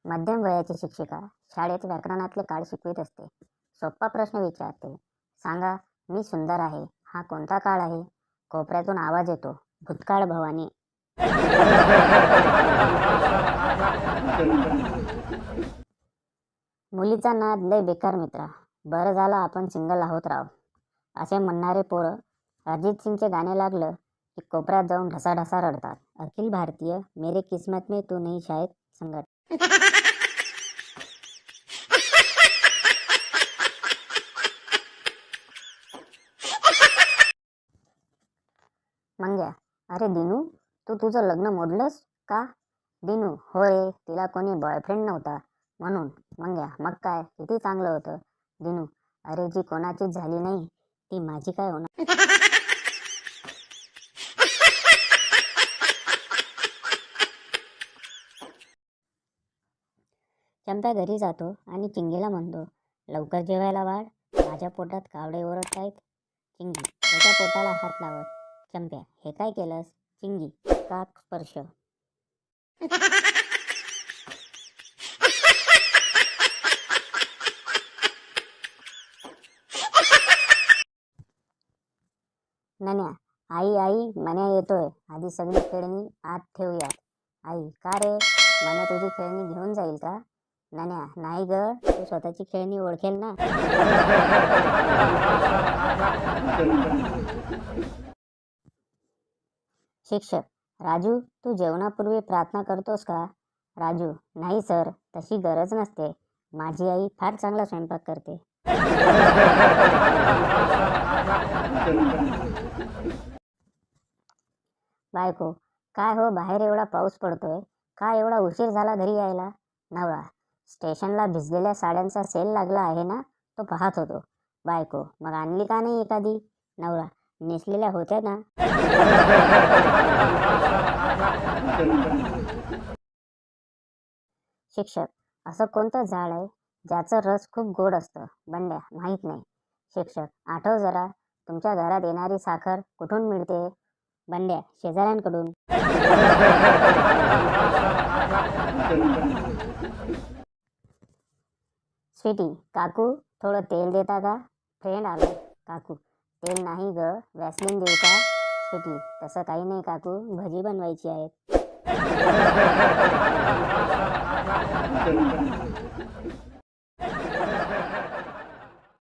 मध्यम वयाची शिक्षिका शाळेत व्याकरणातले काळ शिकवित असते. सोप्पा प्रश्न विचारते. सांगा, मी सुंदर आहे हा कोणता काळ आहे? कोपऱ्यातून आवाज येतो, भूतकाळ भवानी. मुलीचा नाद लय बेकार मित्रा. बरं झालं आपण सिंगल आहोत राव. असे म्हणणारे पोरं अरिजित सिंगचे गाणे लागलं की कोपऱ्यात जाऊन ढसाढसा रडतात. अखिल भारतीय मेरे किस्मत में तू नहीं शायद संघटन. मंग्या, अरे दिनू, तू तुझं लग्न मोडलंस का? दिनू, होय, तिला कोणी बॉयफ्रेंड नव्हता म्हणून. मंग्या, मग काय, किती चांगलं होतं. दिनू, अरे जी कोणाचीच झाली नाही ती माझी काय होणार. चंप्या घरी जातो आणि चिंगीला म्हणतो, लवकर जेवायला वाढ, माझ्या पोटात कावडे ओरडतायत. चिंगी त्याच्या पोटाला हात लावत, चंप्या, हे काय केलंस? चिंगी, काक स्पर्श. नन्या, आई आई, मन्या येतोय, आधी सगळी खेळणी आत ठेवूयात. आई, का रे, मन्या तुझी खेळणी घेऊन जाईल का? नन्या, नाही ग, तू स्वतःची खेळणी ओळखेल ना. शिक्षक, राजू, तू जेवणापूर्वी प्रार्थना करतोस का? राजू, नाही सर, तशी गरज नसते, माझी आई फार चांगला स्वयंपाक करते. बायको, काय हो, बाहेर एवढा पाऊस पडतोय, काय एवढा उशीर झाला घरी यायला? नवरा, स्टेशनला भिजलेल्या साड्यांचा सेल लागला आहे ना, तो पाहत होतो. बायको, मग आणली का नाही एखादी? नवरा, नेसलेल्या होत्या ना. शिक्षक, असं कोणतं झाड आहे ज्याचं रस खूप गोड असतं? बंड्या, माहीत नाही. शिक्षक, आठव जरा, तुमच्या घरात येणारी साखर कुठून मिळते? बंड्या, शेजाऱ्यांकडून. स्वीटी, काकू, थोडं तेल देता का? फ्रेंड आलं. काकू, तेल नाही ग, वॅसलीन देऊ का? स्वीटी, तसं काही नाही काकू, भजी बनवायची आहेत.